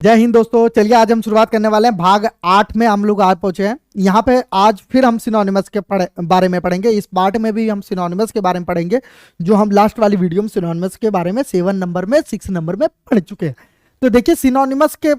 जय हिंद दोस्तों। चलिए आज हम शुरुआत करने वाले हैं भाग 8 में हम लोग आज पहुंचे हैं। यहाँ पे आज फिर हम सिनोनिमस के बारे में पढ़ेंगे। इस पार्ट में भी हम सिनोनिमस के बारे में पढ़ेंगे जो हम लास्ट वाली वीडियो में सिनोनिमस के बारे में 7 नंबर में 6 नंबर में पढ़ चुके हैं। तो देखिए सिनोनिमस के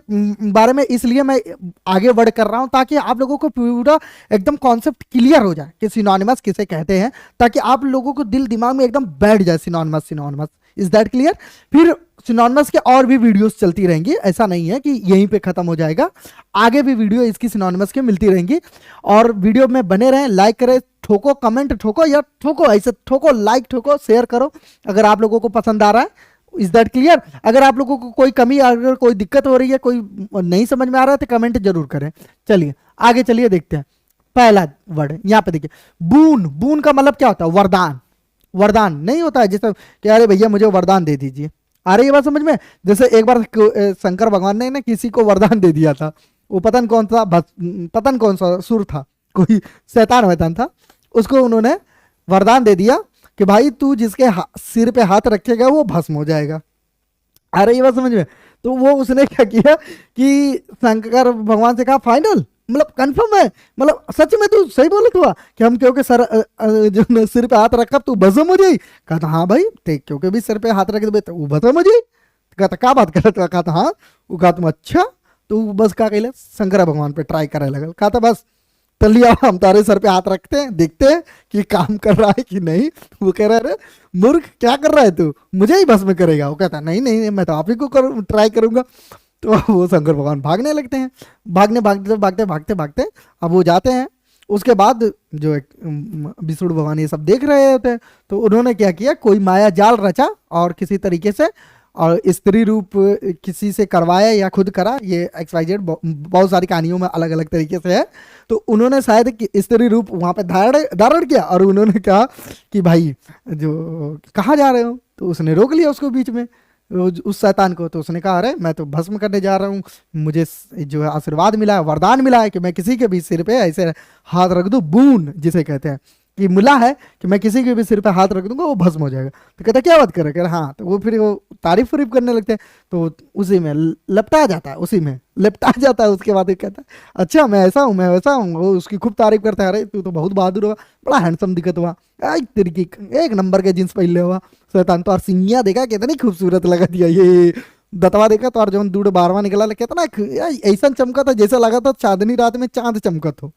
बारे में इसलिए मैं आगे बढ़ कर रहा हूं ताकि आप लोगों को पूरा एकदम कॉन्सेप्ट क्लियर हो जाए कि सिनोनिमस किसे कहते हैं, ताकि आप लोगों को दिल दिमाग में एकदम बैठ जाए synonymous synonymous. Is that clear? फिर सिनोनिमस के और भी वीडियोस चलती रहेंगी, ऐसा नहीं है कि यहीं पे खत्म हो जाएगा। आगे भी वीडियो इसकी सिनोनिमस के मिलती रहेंगी और वीडियो में बने रहें। लाइक करें, ठोको, कमेंट ठोको या ठोको, ऐसे ठोको, लाइक ठोको, शेयर करो अगर आप लोगों को पसंद आ रहा है। Is that clear? अगर आप लोगों को कोई कमी, अगर कोई दिक्कत हो रही है, कोई नहीं समझ में आ रहा है तो कमेंट जरूर करें। चलिए आगे चलिए देखते हैं। पहला वर्ड यहाँ पे देखिए, बून। बून का मतलब क्या होता है? वरदान। वरदान नहीं होता है जैसे कि अरे भैया मुझे वरदान दे दीजिए। आ रही है बात समझ में? जैसे एक बार शंकर भगवान ने ना किसी को वरदान दे दिया था। वो पतन कौन सा पतन कौन सा सुर था, कोई शैतान वैतान था, उसको उन्होंने वरदान दे दिया कि भाई तू जिसके सिर पे हाथ रखेगा वो भस्म हो जाएगा। आ रही है बात समझ में? तो वो उसने क्या किया कि शंकर भगवान से कहा फाइनल, मतलब कंफर्म है, मतलब सच में तू सही बोले तू कि हम क्योंकि सर जो सिर पे हाथ रखा तू भस्म हो जाई? कहता हाँ भाई ते क्योंकि भी सिर पे हाथ रख दे तो वो भस्म हो जाई। कहता क्या बात कर रहा? कहता हाँ। वो कहा तुम अच्छा तो बस क्या कहले शंकर भगवान पे ट्राई करे लगल। कहता बस तो लिया हम तारे सर पे हाथ रखते हैं, देखते हैं कि काम कर रहा है कि नहीं। वो कह रहा है मूर्ख क्या कर रहा है तू, मुझे ही भस्म करेगा? वो कहता नहीं नहीं, नहीं मैं तो आप ही को ट्राई करूंगा। तो वो शंकर भगवान भागने लगते हैं। भागने भागते भागते भागते भागते अब वो जाते हैं। उसके बाद जो विष्णु भगवान ये सब देख रहे होते हैं तो उन्होंने क्या किया, कोई माया जाल रचा और किसी तरीके से और स्त्री रूप किसी से करवाया या खुद करा, ये XYZ बहुत सारी कहानियों में अलग अलग तरीके से है। तो उन्होंने शायद स्त्री रूप वहाँ पे धारण किया और उन्होंने कहा कि भाई जो कहाँ जा रहे हो? तो उसने रोक लिया उसको बीच में, उस शैतान को। तो उसने कहा अरे मैं तो भस्म करने जा रहा हूँ, मुझे जो है आशीर्वाद मिला है, वरदान मिला है कि मैं किसी के भी सिर पे ऐसे हाथ रख दूँ, बून जिसे कहते हैं कि मिला है कि मैं किसी के भी सिर पे हाथ रख दूंगा वो भस्म हो जाएगा। तो कहता क्या बात कर रहे? हाँ। तो वो फिर वो तारीफ उरीफ करने लगते हैं तो उसी में लपटा जाता है, उसी में लपटा जाता है। उसके बाद कहता है अच्छा मैं ऐसा हूँ, मैं वैसा हूँ। वो उसकी खूब तारीफ करता है, अरे तू तो बहुत बहादुर हुआ, बड़ा हैंडसम दिखत हुआ, तरीके एक नंबर के जींस पहन ले हुआ शैतान तो। और सिंगिया देखा कितनी खूबसूरत लगा दिया, ये दतवा देखा तो और जो दूध बारवा निकला कितना ऐसा चमका था जैसा लगा था चांदनी रात में चांद चमकत हो।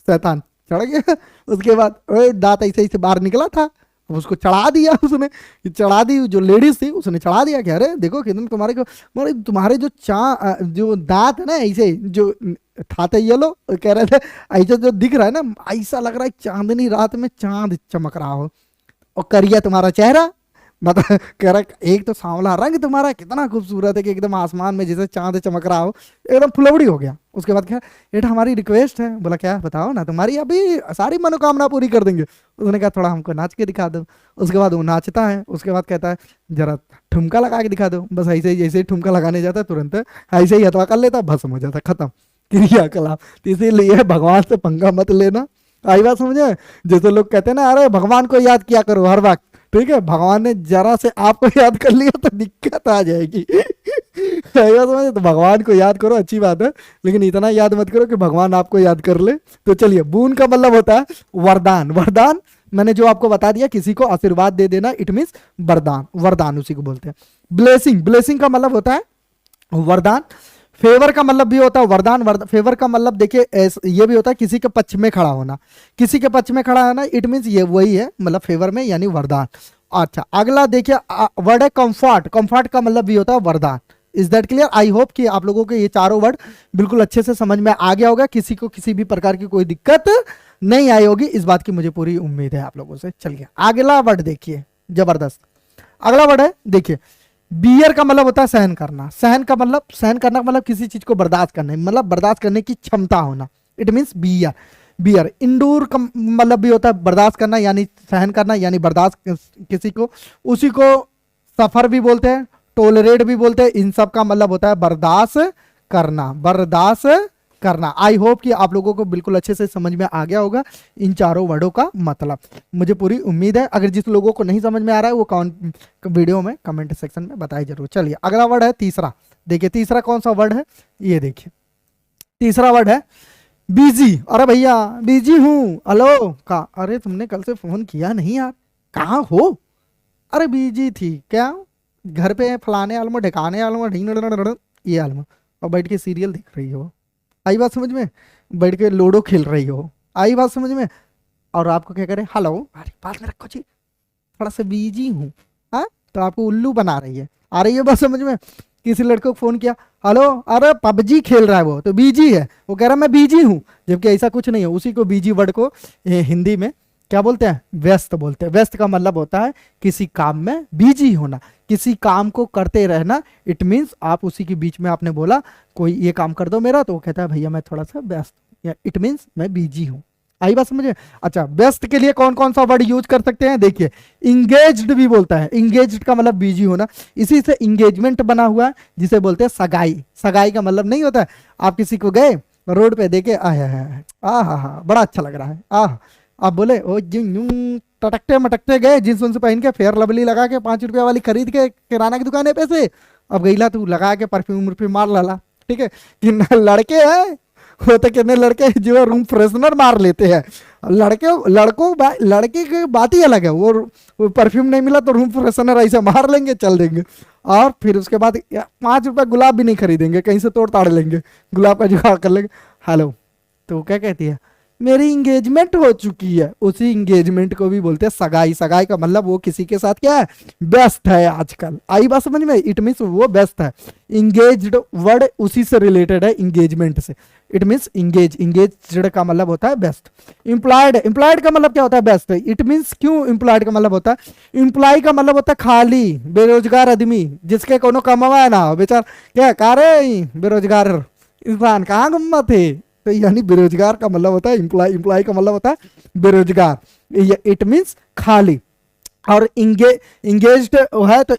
शैतान चढ़ गया। उसके बाद दांत ऐसे ऐसे बाहर निकला था, उसको चढ़ा दिया उसने, चढ़ा दी जो लेडीज थी उसने चढ़ा दिया कि अरे देखो कितने तुम्हारे को, तुम्हारे जो दांत है ना ऐसे जो ठाते ये लो, कह रहे थे ऐसा जो दिख रहा है ना ऐसा लग रहा है चांदनी रात में चांद चमक रहा हो। और करिया तुम्हारा चेहरा, मतलब कह रहा एक तो सांवला रंग तुम्हारा कितना खूबसूरत है कि एकदम आसमान में जैसे चांद चमक रहा हो, एकदम फुलवड़ी हो गया। उसके बाद क्या बेटा हमारी रिक्वेस्ट है। बोला क्या? बताओ ना, तुम्हारी अभी सारी मनोकामना पूरी कर देंगे। उसने कहा थोड़ा हमको नाच के दिखा दो। उसके बाद वो नाचता है। उसके बाद कहता है जरा ठुमका लगा के दिखा दो। बस ऐसे ही जैसे ही ठुमका लगाने जाता है तुरंत ऐसे ही हथवा कर लेता, भस्म हो जाता, खत्म क्रियाकलाप। तो इसीलिए भगवान से पंगा मत लेना। आई बात समझे? जैसे लोग कहते हैं ना अरे भगवान को याद किया करो हर वक्त, ठीक है? भगवान ने जरा से आपको याद कर लिया तो दिक्कत आ जाएगी। समझे? तो भगवान को याद करो, अच्छी बात है, लेकिन इतना याद मत करो कि भगवान आपको याद कर ले। तो चलिए, बून का मतलब होता है वरदान। वरदान मैंने जो आपको बता दिया, किसी को आशीर्वाद दे देना, इट मीन्स वरदान। वरदान उसी को बोलते हैं। ब्लेसिंग, ब्लेसिंग का मतलब होता है वरदान। फेवर का मतलब भी होता है वरदान। फेवर का मतलब देखिए ये भी होता है किसी के पक्ष में खड़ा होना। किसी के पक्ष में खड़ा होना इट मीन्स ये वही है, मतलब फेवर में यानी वरदान। अच्छा अगला देखिए वर्ड है कंफर्ट। कंफर्ट का मतलब भी होता है वरदान। Is that clear? I hope कि आप लोगों को ये चारों वर्ड बिल्कुल अच्छे से समझ में आ गया होगा, किसी को किसी भी प्रकार की कोई दिक्कत नहीं आई होगी, इस बात की मुझे पूरी उम्मीद है आप लोगों से। चलिए अगला वर्ड देखिए, जबरदस्त अगला वर्ड है देखिए, बियर का मतलब होता है सहन करना। सहन का मतलब, सहन करना का मतलब किसी चीज को बर्दाश्त करना, मतलब बर्दाश्त करने की क्षमता होना, it means bear. Bear endure का मतलब भी होता है बर्दाश्त करना यानी सहन करना यानी बर्दाश्त किसी को, उसी को सफर भी बोलते हैं, टोलरेट भी बोलते हैं। इन सब का मतलब होता है बर्दाश्त करना, बर्दाश्त करना। आई होप कि आप लोगों को बिल्कुल अच्छे से समझ में आ गया होगा इन चारों वर्डों का मतलब, मुझे पूरी उम्मीद है। अगर जिस लोगों को नहीं समझ में आ रहा है वो वीडियो में कमेंट सेक्शन में बताइए जरूर। चलिए अगला वर्ड है तीसरा, देखिए तीसरा कौन सा वर्ड है, ये देखिए तीसरा वर्ड है बिजी। अरे भैया बिजी हूँ, हेलो का, अरे तुमने कल से फोन किया नहीं यार, कहाँ हो? अरे बिजी थी क्या, घर पे फलाने आलमा ढकाने आलमा ढींग ये आलमा, और बैठ के सीरियल देख रही हो, आई बात समझ में, बैठ के लूडो खेल रही हो, आई बात समझ में, और आपको क्या करे, हेलो, अरे बात में रखो जी, थोड़ा सा बिजी हूँ, हाँ, तो आपको उल्लू बना रही है। आ रही है बात समझ में? किसी लड़के को फोन किया, हेलो, अरे पबजी खेल रहा है वो, तो बिजी है, वो कह रहा मैं बिजी हूँ, जबकि ऐसा कुछ नहीं है। उसी को बिजी वर्ड को हिंदी में क्या बोलते हैं, व्यस्त बोलते हैं। व्यस्त का मतलब होता है किसी काम में बिजी होना, किसी काम को करते रहना। इट मीन्स आप उसी के बीच में आपने बोला कोई ये काम कर दो मेरा, तो वो कहता है भैया मैं थोड़ा सा व्यस्त, या इट मीन्स मैं बिजी हूँ। आई बात समझे? अच्छा, व्यस्त के लिए कौन कौन सा वर्ड यूज कर सकते हैं, देखिए इंगेज्ड भी बोलता है, इंगेज्ड का मतलब बिजी होना, इसी से इंगेजमेंट बना हुआ है जिसे बोलते हैं सगाई। सगाई का मतलब नहीं होता है आप किसी को गए रोड पे देखे, आ हा बड़ा अच्छा लग रहा है, आप बोले ओ टटकते मटकते गए जींस उन्स पहन के, फेयर लवली लगा के 5 रुपया वाली खरीद के किराना की दुकान पे से, अब गईला तू लगा के परफ्यूम वर्फ्यूम मार लाला, ठीक है कि लड़के हैं वो तो कितने लड़के जो रूम फ्रेशनर मार लेते हैं, लड़के की बात ही अलग है, वो परफ्यूम नहीं मिला तो रूम फ्रेशनर ऐसे मार लेंगे, चल देंगे, और फिर उसके बाद 5 रुपया गुलाब भी नहीं खरीदेंगे, कहीं से तोड़ ताड़ लेंगे, गुलाब का जुगाड़ कर लेंगे। हेलो, तो क्या कहती है, मेरी इंगेजमेंट हो चुकी है, उसी इंगेजमेंट को भी बोलते हैं सगाई। सगाई का मतलब वो किसी के साथ क्या है, व्यस्त है आजकल। आई बात समझ में? इट मीन्स वो व्यस्त है। इंगेज्ड वर्ड उसी से रिलेटेड है, इंगेजमेंट से। इट मीन्स इंगेज्ड का मतलब होता है व्यस्त। इंप्लॉयड, इंप्लॉयड का मतलब क्या होता है, व्यस्त। इट मीन्स क्यों एम्प्लॉयड का मतलब होता है, एम्प्लॉय का मतलब होता है खाली बेरोजगार आदमी, जिसके कोनो कमावा ना हो, बेचार क्या कार्य बेरोजगार इंसान कहाँ गुम्मा थे, तो यानी बेरोजगार का मतलब होता है इंप्लॉय, इंप्लॉय का मतलब होता है बेरोजगार, इट मीन्स खाली। और इंगेज्ड है तो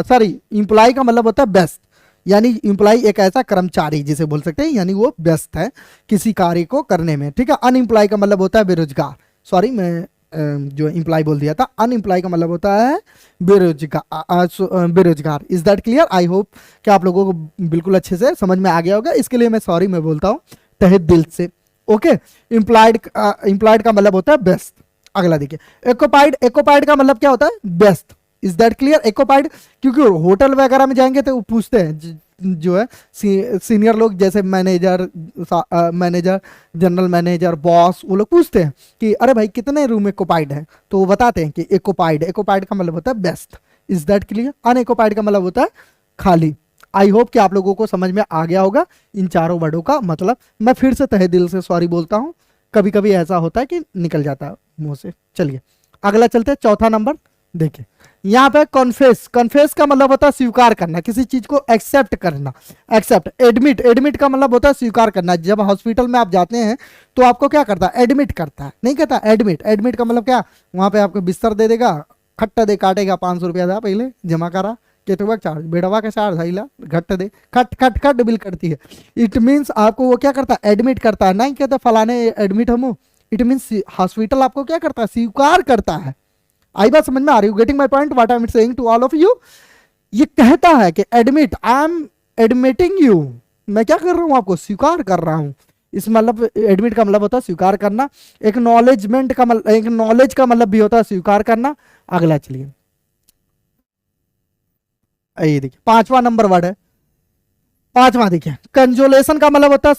सॉरी, इंप्लॉय का मतलब होता है व्यस्त, यानी इंप्लॉय एक ऐसा कर्मचारी जिसे बोल सकते हैं, यानी वो व्यस्त है किसी कार्य को करने में, ठीक है। अनएम्प्लॉय का मतलब होता है बेरोजगार, सॉरी मैं जो एम्प्लॉय बोल दिया था, अनएम्प्लॉय का मतलब होता है बेरोजगार, बेरोजगार। Is that clear? I hope कि आप लोगों को बिल्कुल अच्छे से समझ में आ गया होगा, इसके लिए मैं सॉरी मैं बोलता हूँ तहे दिल से। ओके, एम्प्लॉयड, एम्प्लॉयड का मतलब होता है व्यस्त। अगला देखिए, एक्योपाइड, एक्योपाइड का मतलब क्या होता है, व्यस्त। Is that clear? एक्योपाइड, क्योंकि होटल वगैरह में जाएंगे तो वो पूछते हैं जो है सीनियर लोग, जैसे manager, manager, general manager, boss, वो लोग पूछते हैं कि अरे भाई कितने रूम एक्योपाइड है, तो वो बताते हैं कि एक्योपाइड। एक्योपाइड का मतलब होता है best. Is that clear? Unoccupied का मतलब होता है खाली। आई होप कि आप लोगों को समझ में आ गया होगा इन चारों वर्डों का मतलब। मैं फिर से तहे दिल से सॉरी बोलता हूँ, कभी कभी ऐसा होता है कि निकल जाता है मुंह से। चलिए अगला चलते हैं, चौथा नंबर देखिए, यहाँ पे कॉन्फेस। कॉन्फेस का मतलब होता है स्वीकार करना, किसी चीज को एक्सेप्ट करना। एक्सेप्ट, एडमिट, एडमिट का मतलब होता है स्वीकार करना। जब हॉस्पिटल में आप जाते हैं तो आपको क्या करता है, एडमिट करता है, नहीं कहता एडमिट। एडमिट का मतलब क्या, वहां पे आपको बिस्तर दे देगा, खट्टा दे काटेगा, 500 रुपया था पहले जमा करा, केटवा चार्ज, बेड़वा का चार्ज हाइला, घट दे, खट खट खट बिल करती है। इट मीन्स आपको वो क्या करता है, एडमिट करता है, नहीं कहता फलाने एडमिट हम। इट मीन्स हॉस्पिटल आपको क्या करता है, स्वीकार करता है। आई बात समझ में आ रही, you getting my point, what I am saying to all of you. ये कहता है कि admit, I am admitting you, मैं क्या कर रहा हूं, आपको स्वीकार कर रहा हूं। इस मतलब एडमिट का मतलब होता है स्वीकार करना। एक्नॉलेजमेंट का मतलब, एक्नॉलेज का मतलब भी होता है स्वीकार करना। अगला चलिए, ये देखिए पांचवा नंबर वर्ड है, पांचवा देखिए, कंजोलेशन का मतलब होता है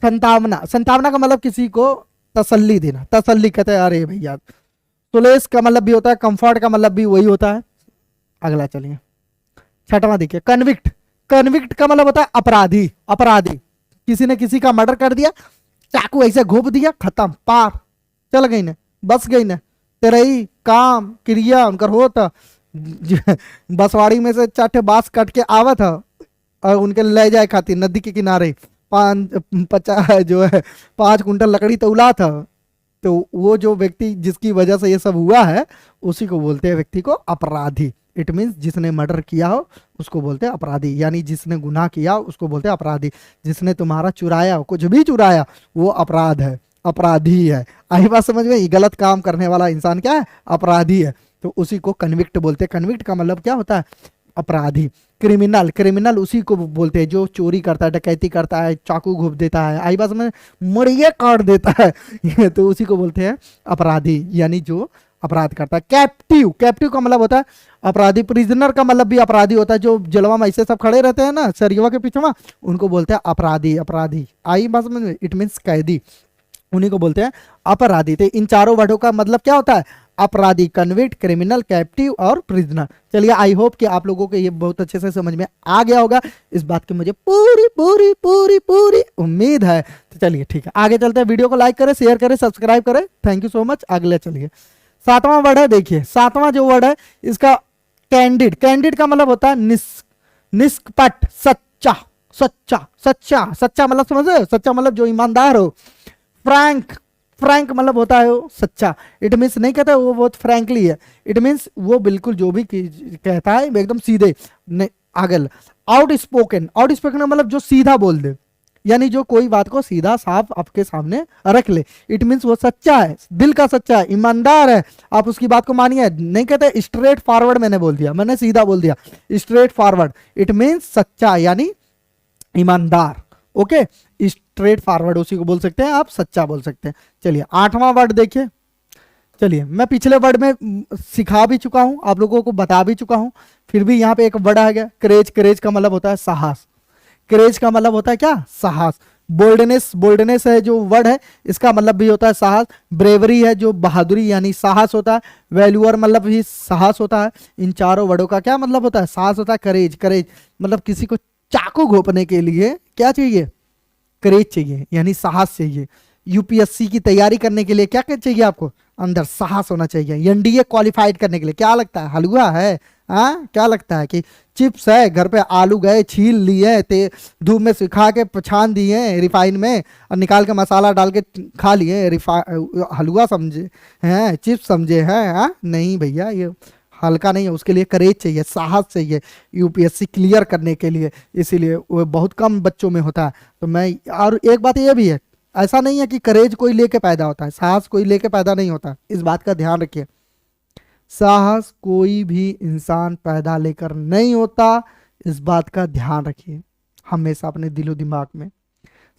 संतावना। संतावना का मतलब किसी को तसल्ली देना, तसल्ली कहते हैं, अरे भैया। सुलेस का मतलब भी होता है, कंफर्ट का मतलब भी वही होता है। अगला चलिए, छठवां देखिए, कन्विक्ट। कन्विक्ट का मतलब होता है अपराधी, अपराधी। किसी ने किसी का मर्डर कर दिया, चाकू ऐसे घोप दिया, खत्म, पार, चल गई ने, बस गई ने, तेरा ही काम क्रिया उनकर होता। बसवाड़ी में से 4 बांस कट के आवा था और उनके ले जाए खातिर नदी के किनारे 5 कुंटल लकड़ी तौला था। तो वो जो व्यक्ति जिसकी वजह से ये सब हुआ है, उसी को बोलते हैं व्यक्ति को अपराधी। इट मीन्स जिसने मर्डर किया हो उसको बोलते हैं अपराधी, यानी जिसने गुनाह किया उसको बोलते हैं अपराधी। जिसने तुम्हारा चुराया हो, कुछ भी चुराया, वो अपराध है, अपराधी है। आई बात समझ में? गलत काम करने वाला इंसान क्या है, अपराधी है। तो उसी को कन्विक्ट बोलते हैं। कन्विक्ट का मतलब क्या होता है, अपराधी। क्रिमिनल, क्रिमिनल उसी को बोलते हैं जो चोरी करता है, डकैती करता है, चाकू घोंप देता है, आई बात में मुड़िए काट देता है तो उसी को बोलते हैं अपराधी, यानी जो अपराध करता है। कैप्टिव, कैप्टिव का मतलब होता है अपराधी। प्रिजनर का मतलब भी अपराधी होता है, जो जेलवा में ऐसे सब खड़े रहते हैं ना सरिया के पीछे में, उनको बोलते हैं अपराधी। अपराधी आई बात में, इट मीन्स कैदी, उन्हीं को बोलते हैं अपराधी। तो इन चारों वर्डों का मतलब क्या होता है? अपराधी, कन्विक्ट, क्रिमिनल, कैप्टिव और प्रिजनर। चलिए आई होप कि आप लोगों को ये बहुत अच्छे से समझ में आ गया होगा, इस बात की मुझे पूरी पूरी पूरी पूरी उम्मीद है। तो चलिए ठीक है, आगे चलते हैं। वीडियो को लाइक करें, शेयर करें, सब्सक्राइब करें। Thank you so much. अगले चलिए, सातवां वर्ड है, देखिए सातवां जो वर्ड है इसका कैंडिड। कैंडिड का मतलब होता है निष्कपट, सच्चा, सच्चा, सच्चा, सच्चा मतलब समझ रहे हो? सच्चा मतलब जो ईमानदार हो। फ्रैंक, फ्रैंक मतलब होता है वो सच्चा। इट मीन्स नहीं कहता वो बहुत फ्रैंकली है, इट मीन्स वो बिल्कुल जो भी कहता है एकदम सीधे नहीं। आगे आउट स्पोकन, आउट स्पोकन मतलब जो सीधा बोल दे, यानी जो कोई बात को सीधा साफ आपके सामने रख ले। इट मीन्स वो सच्चा है, दिल का सच्चा है, ईमानदार है, आप उसकी बात को मानिए। नहीं कहते स्ट्रेट फॉरवर्ड, मैंने बोल दिया, मैंने सीधा बोल दिया, स्ट्रेट फॉरवर्ड। इट मीन्स सच्चा यानी ईमानदार। ओके, स्ट्रेट फॉरवर्ड उसी को बोल सकते हैं आप, सच्चा बोल सकते हैं। चलिए आठवां वर्ड देखिए। चलिए मैं पिछले वर्ड में सिखा भी चुका हूं, आप लोगों को बता भी चुका हूं, फिर भी यहाँ पे एक वर्ड आ गया, करेज। करेज का मतलब होता है साहस। करेज का मतलब होता है क्या? साहस। बोल्डनेस, बोल्डनेस है जो वर्ड है, इसका मतलब भी होता है साहस। ब्रेवरी है जो बहादुरी यानी साहस होता है। वैल्यूअर मतलब भी साहस होता है। इन चारों वर्डों का क्या मतलब होता है? साहस होता है। करेज, करेज मतलब किसी को चाकू घोंपने के लिए क्या चाहिए? करेज चाहिए, यानी साहस चाहिए। यूपीएससी की तैयारी करने के लिए क्या चाहिए आपको? अंदर साहस होना चाहिए। एनडीए क्वालिफाइड करने के लिए क्या लगता है? हलवा है? हाँ, क्या लगता है कि चिप्स है घर पे, आलू गए छील लिए, ते धूप में सुखा के पछान दिए रिफाइन में और निकाल के मसाला डाल के खा लिए, हलवा समझे हैं? चिप्स समझे हैं? हाँ नहीं भैया, ये हल्का नहीं है, उसके लिए करेज चाहिए, साहस चाहिए यूपीएससी क्लियर करने के लिए, इसीलिए वो बहुत कम बच्चों में होता है। तो मैं, और एक बात ये भी है, ऐसा नहीं है कि करेज कोई लेके पैदा होता है, साहस कोई लेके पैदा नहीं होता, इस बात का ध्यान रखिए। साहस कोई भी इंसान पैदा लेकर नहीं होता, इस बात का ध्यान रखिए हमेशा अपने दिलो दिमाग में।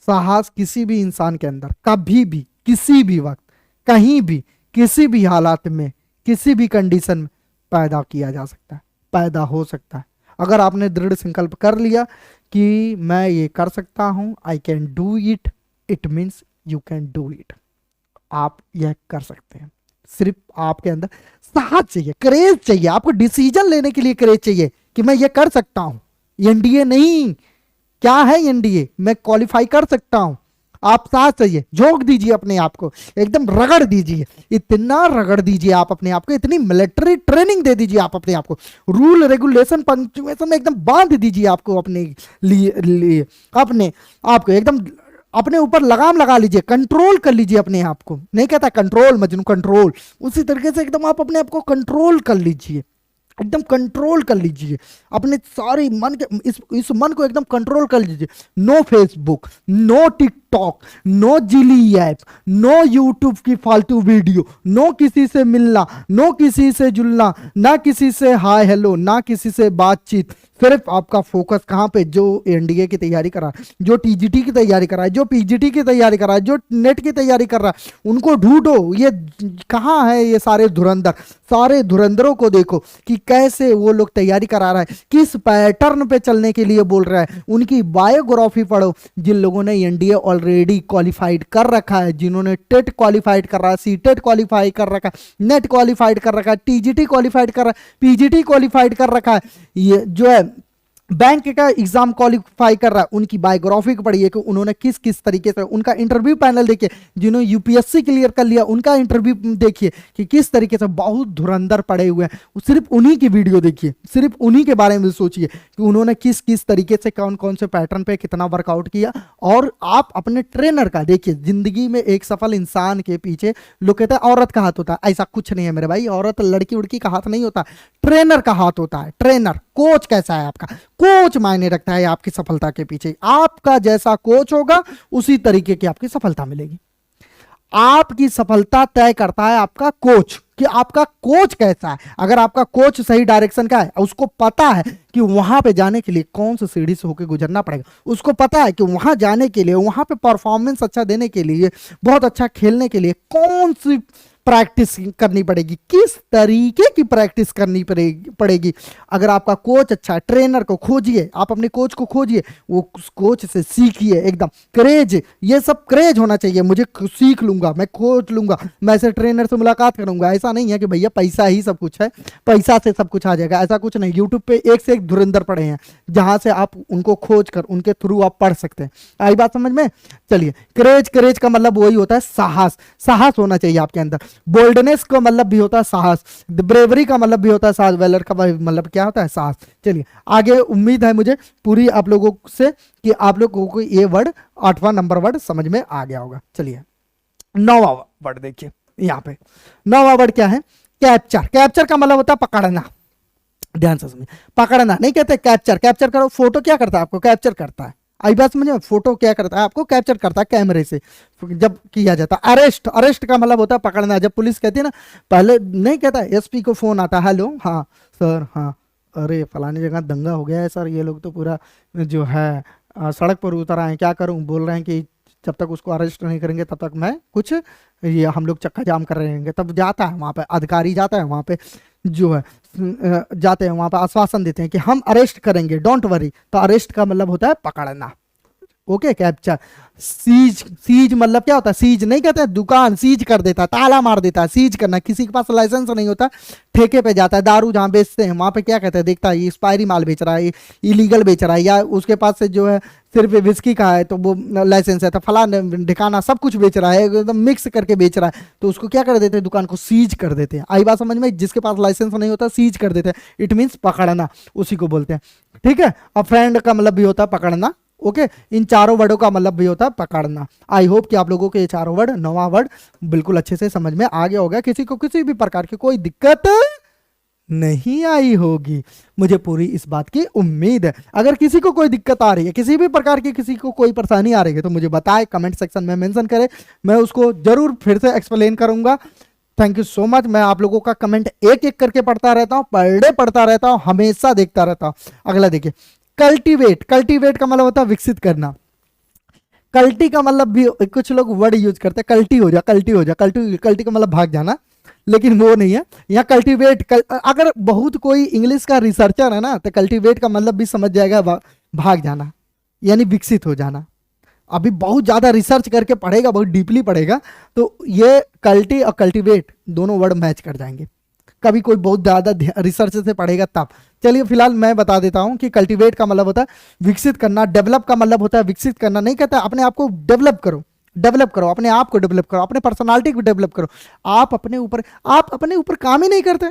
साहस किसी भी इंसान के अंदर कभी भी, किसी भी वक्त, कहीं भी, किसी भी हालात में, किसी भी कंडीशन में पैदा किया जा सकता है, पैदा हो सकता है। अगर आपने दृढ़ संकल्प कर लिया कि मैं ये कर सकता हूं, I can do it, it means you can do it. आप यह कर सकते हैं, सिर्फ आपके अंदर साहस चाहिए, करेज चाहिए। आपको डिसीजन लेने के लिए करेज चाहिए कि मैं ये कर सकता हूं। एनडीए नहीं, क्या है एनडीए, मैं क्वालिफाई कर सकता हूं। आप साहस चाहिए, झोंक दीजिए अपने आप को, एकदम रगड़ दीजिए, इतना रगड़ दीजिए आप अपने आप को, इतनी मिलिट्री ट्रेनिंग दे दीजिए आप अपने आप को, रूल रेगुलेशन पंक्चुएशन में एकदम बांध दीजिए आपको अपने लिए अपने आप को एकदम अपने ऊपर लगाम लगा लीजिए, कंट्रोल कर लीजिए अपने आप को। नहीं कहता कंट्रोल मजनू कंट्रोल, उसी तरीके से एकदम आप अपने आप को कंट्रोल कर लीजिए, एकदम कंट्रोल कर लीजिए अपने सारे मन के, इस मन को एकदम कंट्रोल कर लीजिए। No Facebook, no TikTok, no Zili app, no YouTube की फालतू वीडियो, नो किसी से मिलना, नो किसी से जुलना, ना किसी से हाय हेलो, ना किसी से बातचीत। सिर्फ आपका फोकस कहाँ पे? जो एनडीए की तैयारी कर रहा है, जो टीजीटी की तैयारी कर रहा है, जो पीजीटी की तैयारी कर रहा है, जो नेट की तैयारी कर रहा है, उनको ढूंढो। ये कहाँ है ये सारे धुरंधर? सारे धुरंधरों को देखो कि कैसे वो लोग तैयारी करा रहा है, किस पैटर्न पे चलने के लिए बोल रहा है। उनकी बायोग्राफी पढ़ो, जिन लोगों ने एनडीए ऑलरेडी क्वालिफाइड कर रखा है, जिन्होंने टेट क्वालिफाइड कर रहा है, सीटेट क्वालिफाई कर रखा है, नेट क्वालिफाइड कर रखा है, टीजीटी क्वालिफाइड कर रहा है, पीजीटी क्वालिफाइड कर रखा है, ये जो है बैंक का एग्जाम क्वालिफाई कर रहा है, उनकी बायोग्राफी पढ़िए कि उन्होंने किस किस तरीके से, उनका इंटरव्यू पैनल देखिए, जिन्होंने यूपीएससी क्लियर कर लिया उनका इंटरव्यू देखिए कि किस तरीके से बहुत धुरंधर पड़े हुए हैं। सिर्फ उन्हीं की वीडियो देखिए, सिर्फ उन्हीं के बारे में सोचिए कि उन्होंने किस किस तरीके से कौन कौन से पैटर्न पे कितना वर्कआउट किया। और आप अपने ट्रेनर का देखिए। जिंदगी में एक सफल इंसान के पीछे लोग कहते हैं औरत का हाथ होता है, ऐसा कुछ नहीं है मेरे भाई। औरत लड़की उड़की का हाथ नहीं होता, ट्रेनर का हाथ होता है। ट्रेनर, कोच कैसा है आपका, कोच मायने रखता है आपकी सफलता के पीछे। आपका जैसा कोच होगा उसी तरीके की आपकी सफलता मिलेगी। आपकी सफलता तय करता है आपका कोच, कि आपका कोच कैसा है। अगर आपका कोच सही डायरेक्शन का है, उसको पता है कि वहां पे जाने के लिए कौन सी सीढ़ी से होकर गुजरना पड़ेगा। उसको पता है कि वहां जाने के लिए, वहां पे परफॉर्मेंस अच्छा देने के लिए, बहुत अच्छा खेलने के लिए कौन सी प्रैक्टिस करनी पड़ेगी, किस तरीके की प्रैक्टिस करनी पड़ेगी। अगर आपका कोच अच्छा है, ट्रेनर को खोजिए, आप अपने कोच को खोजिए, वो उस कोच से सीखिए। एकदम क्रेज, ये सब क्रेज होना चाहिए। मुझे सीख लूंगा, मैं कोच लूंगा, मैं ऐसे ट्रेनर से मुलाकात करूंगा। ऐसा नहीं है कि भैया पैसा ही सब कुछ है, पैसा से सब कुछ आ जाएगा, ऐसा कुछ नहीं। यूट्यूब पे एक से एक धुरंधर पड़े हैं जहां से आप उनको खोज कर उनके थ्रू आप पढ़ सकते हैं। आई बात समझ में? चलिए, क्रेज, क्रेज का मतलब वही होता है साहस, साहस होना चाहिए आपके अंदर। बोल्डनेस का मतलब भी होता है साहस, ब्रेवरी का मतलब भी होता है साहस, वेलर का मतलब क्या होता है? साहस। चलिए आगे, उम्मीद है मुझे पूरी आप लोगों से कि आप लोगों को ये वर्ड 8वां नंबर वर्ड समझ में आ गया होगा। चलिए 9वां वर्ड देखिए यहाँ पे। 9वां वर्ड क्या है? कैप्चर। कैप्चर का मतलब होता है पकड़ना। ध्यान से सुनिए, पकड़ना नहीं कहते कैप्चर। कैप्चर करो, फोटो क्या करता है? आपको कैप्चर करता है। आई बात समझे? फोटो क्या करता है? आपको कैप्चर करता है कैमरे से जब किया जाता है। अरेस्ट, अरेस्ट का मतलब होता है पकड़ना। जब पुलिस कहती है ना, पहले नहीं कहता, एसपी को फोन आता है, हेलो हाँ सर, हाँ अरे फलानी जगह दंगा हो गया है सर, ये लोग तो पूरा जो है सड़क पर उतर आए हैं, क्या करूं? बोल रहे हैं कि जब तक उसको अरेस्ट नहीं करेंगे तब तक मैं कुछ, ये हम लोग चक्का जाम कर रहेंगे। तब जाता है वहाँ पे अधिकारी, जाता है वहाँ पे जो है, जाते हैं वहाँ पे, आश्वासन देते हैं कि हम अरेस्ट करेंगे, डोंट वरी। तो अरेस्ट का मतलब होता है पकड़ना। Okay, capture. सीज, सीज मतलब क्या होता है? सीज नहीं कहते हैं, दुकान सीज कर देता है, ताला मार देता है। सीज करना, किसी के पास लाइसेंस नहीं होता, ठेके पे जाता है, दारू जहां बेचते हैं वहां पे क्या कहते हैं, देखता है ये एक्सपायरी माल बेच रहा है, इलीगल बेच रहा है, या उसके पास से जो है सिर्फ विस्की का है तो वो लाइसेंस है, तो फला ढिकाना सब कुछ बेच रहा है, एकदम मिक्स करके बेच रहा है, तो उसको क्या कर देते हैं? दुकान को सीज कर देते हैं। आई बात समझ में? जिसके पास लाइसेंस नहीं होता सीज कर देते हैं, इट मीन्स पकड़ना, उसी को बोलते हैं। ठीक है। अब फ्रेंड का मतलब भी होता है पकड़ना। ओके, इन चारों वर्डों का मतलब भी होता है पकड़ना। आई होप कि आप लोगों के ये चारों वर्ड, 9वां वर्ड बिल्कुल अच्छे से समझ में आ गया होगा। किसी को किसी भी प्रकार की कोई दिक्कत नहीं आई होगी, मुझे पूरी इस बात की उम्मीद है। अगर किसी को कोई दिक्कत आ रही है, किसी भी प्रकार की किसी को कोई परेशानी आ रही है, तो मुझे बताएं, कमेंट सेक्शन में मेंशन करें, मैं उसको जरूर फिर से एक्सप्लेन करूंगा। Thank you so much. मैं आप लोगों का कमेंट एक एक करके पढ़ता रहता हूं, पर डे पढ़ता रहता हूं, हमेशा देखता रहता हूं। अगला देखिए, कल्टीवेट। कल्टीवेट का मतलब होता है विकसित करना। कल्टी का मतलब भी कुछ लोग वर्ड यूज करते हैं, कल्टी हो जा, कल्टी हो जा। कल्टी, कल्टी का मतलब भाग जाना, लेकिन वो नहीं है यहाँ। कल्टीवेट अगर बहुत कोई इंग्लिश का रिसर्चर है ना, तो कल्टीवेट का मतलब भी समझ जाएगा, भाग जाना यानी विकसित हो जाना। अभी बहुत ज्यादा रिसर्च करके पढ़ेगा, बहुत डीपली पढ़ेगा, तो ये कल्टी और कल्टीवेट दोनों वर्ड मैच कर जाएंगे। कभी कोई बहुत ज्यादा रिसर्च से पढ़ेगा तब। चलिए फिलहाल मैं बता देता हूं कि कल्टीवेट का मतलब होता है विकसित करना। डेवलप का मतलब होता है विकसित करना। नहीं कहता अपने आप को डेवलप करो, डेवलप करो अपने आप को, डेवलप करो अपने पर्सनालिटी को, डेवलप करो। आप अपने ऊपर काम ही नहीं करते।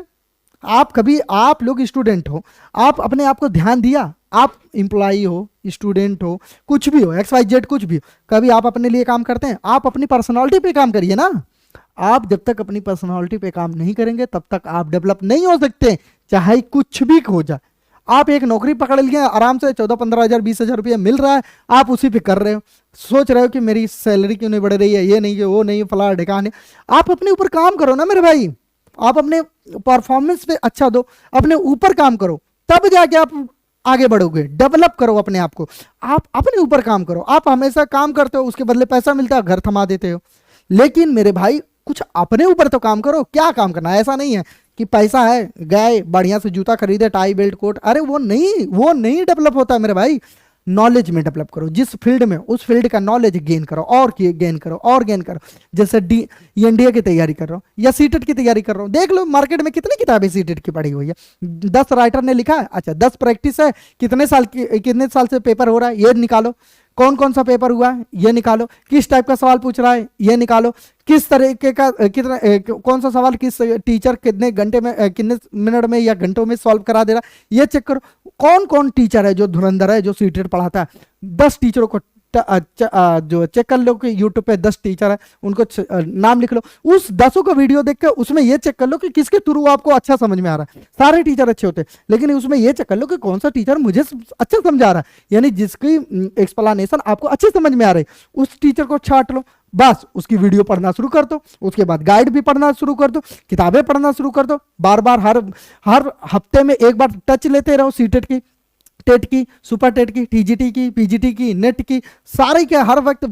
आप कभी, आप लोग स्टूडेंट हो, आप अपने आप को ध्यान दिया? आप एम्प्लॉई हो, स्टूडेंट हो, कुछ भी हो, XYZ कुछ भी हो, कभी आप अपने लिए काम करते हैं? आप अपनी पर्सनालिटी पे काम करिए ना। आप जब तक अपनी पर्सनालिटी पे काम नहीं करेंगे तब तक आप डेवलप नहीं हो सकते, चाहे कुछ भी हो जाए। आप एक नौकरी पकड़ लिए, आराम से 14-15 हज़ार 20 हज़ार रुपया मिल रहा है, आप उसी पे कर रहे हो, सोच रहे हो कि मेरी सैलरी क्यों नहीं बढ़ रही है, ये नहीं है, वो नहीं, फला ढिकाने। आप अपने ऊपर काम करो ना मेरे भाई, आप अपने परफॉर्मेंस पे अच्छा दो, अपने ऊपर काम करो, तब जाके आप आगे बढ़ोगे। डेवलप करो अपने आप को, आप अपने ऊपर काम करो। आप हमेशा काम करते हो, उसके बदले पैसा मिलता है, घर थमा देते हो। लेकिन मेरे भाई कुछ अपने ऊपर तो काम करो। क्या काम करना है? ऐसा नहीं है कि पैसा है, गए बढ़िया से जूता खरीदे, टाई बेल्ट कोट, अरे वो नहीं डेवलप होता है मेरे भाई। नॉलेज में डेवलप करो, जिस फील्ड में, उस फील्ड का नॉलेज गेन करो, और गेन करो, और गेन करो। जैसे एनडीए की तैयारी कर रहा हूँ या सीटेट की तैयारी कर रहा हूँ, देख लो मार्केट में कितनी किताबें सीटेट की पड़ी हुई है। 10 राइटर ने लिखा है, अच्छा 10 प्रैक्टिस है, कितने साल से पेपर हो रहा है, ये निकालो। कौन कौन सा पेपर हुआ है ये निकालो, किस टाइप का सवाल पूछ रहा है ये निकालो, किस तरीके का कितना कौन सा सवाल किस टीचर कितने घंटे में, कितने मिनट में या घंटों में सॉल्व करा दे रहा है, ये चेक करो। कौन कौन टीचर है जो धुरंधर है, जो सीटेट पढ़ाता है, 10 टीचरों को जो चेक कर लो कि यूट्यूब पे 10 टीचर है, उनको नाम लिख लो। उस 10 का वीडियो देख कर उसमें ये चेक कर लो कि किसके थ्रू आपको अच्छा समझ में आ रहा है। सारे टीचर अच्छे होते हैं, लेकिन उसमें ये चेक कर लो कि कौन सा टीचर मुझे अच्छा समझा रहा है, यानी जिसकी एक्सप्लेनेशन आपको अच्छे समझ में आ रही है, उस टीचर को छाट लो। बस उसकी वीडियो पढ़ना शुरू कर दो, उसके बाद गाइड भी पढ़ना शुरू कर दो, किताबें पढ़ना शुरू कर दो। बार बार हर हफ्ते में एक बार टच लेते रहो सीटेट की, टेट की, सुपर टेट की, टीजीटी की, पीजीटी की, नेट की, सारी के हर वक्त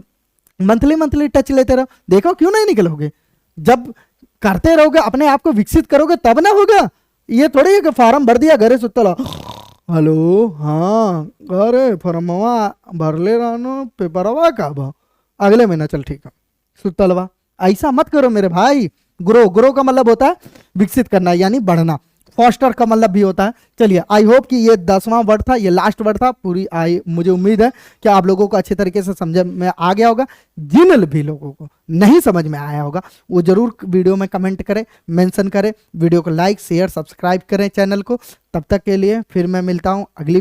मंथली मंथली टच लेते रहो। देखो क्यों नहीं निकलोगे, जब करते रहोगे अपने आप को विकसित करोगे तब ना होगा। ये थोड़ी है कि फार्म भर दिया घरे सुतला, हेलो हाँ अरे फॉर्मवा भरले रहनो पेपरवा कब, अगले महीना चल ठीक है सुतलवा। ऐसा मत करो मेरे भाई। ग्रो, ग्रो का मतलब होता है विकसित करना यानी बढ़ना, फॉस्टर का मतलब भी होता है। चलिए आई होप कि ये 10वां वर्ड था, ये लास्ट वर्ड था। पूरी मुझे उम्मीद है कि आप लोगों को अच्छे तरीके से समझ में आ गया होगा। जिन भी लोगों को नहीं समझ में आया होगा वो जरूर वीडियो में कमेंट करें, मेंशन करें, वीडियो को लाइक शेयर सब्सक्राइब करें चैनल को। तब तक के लिए फिर मैं मिलता हूं अगली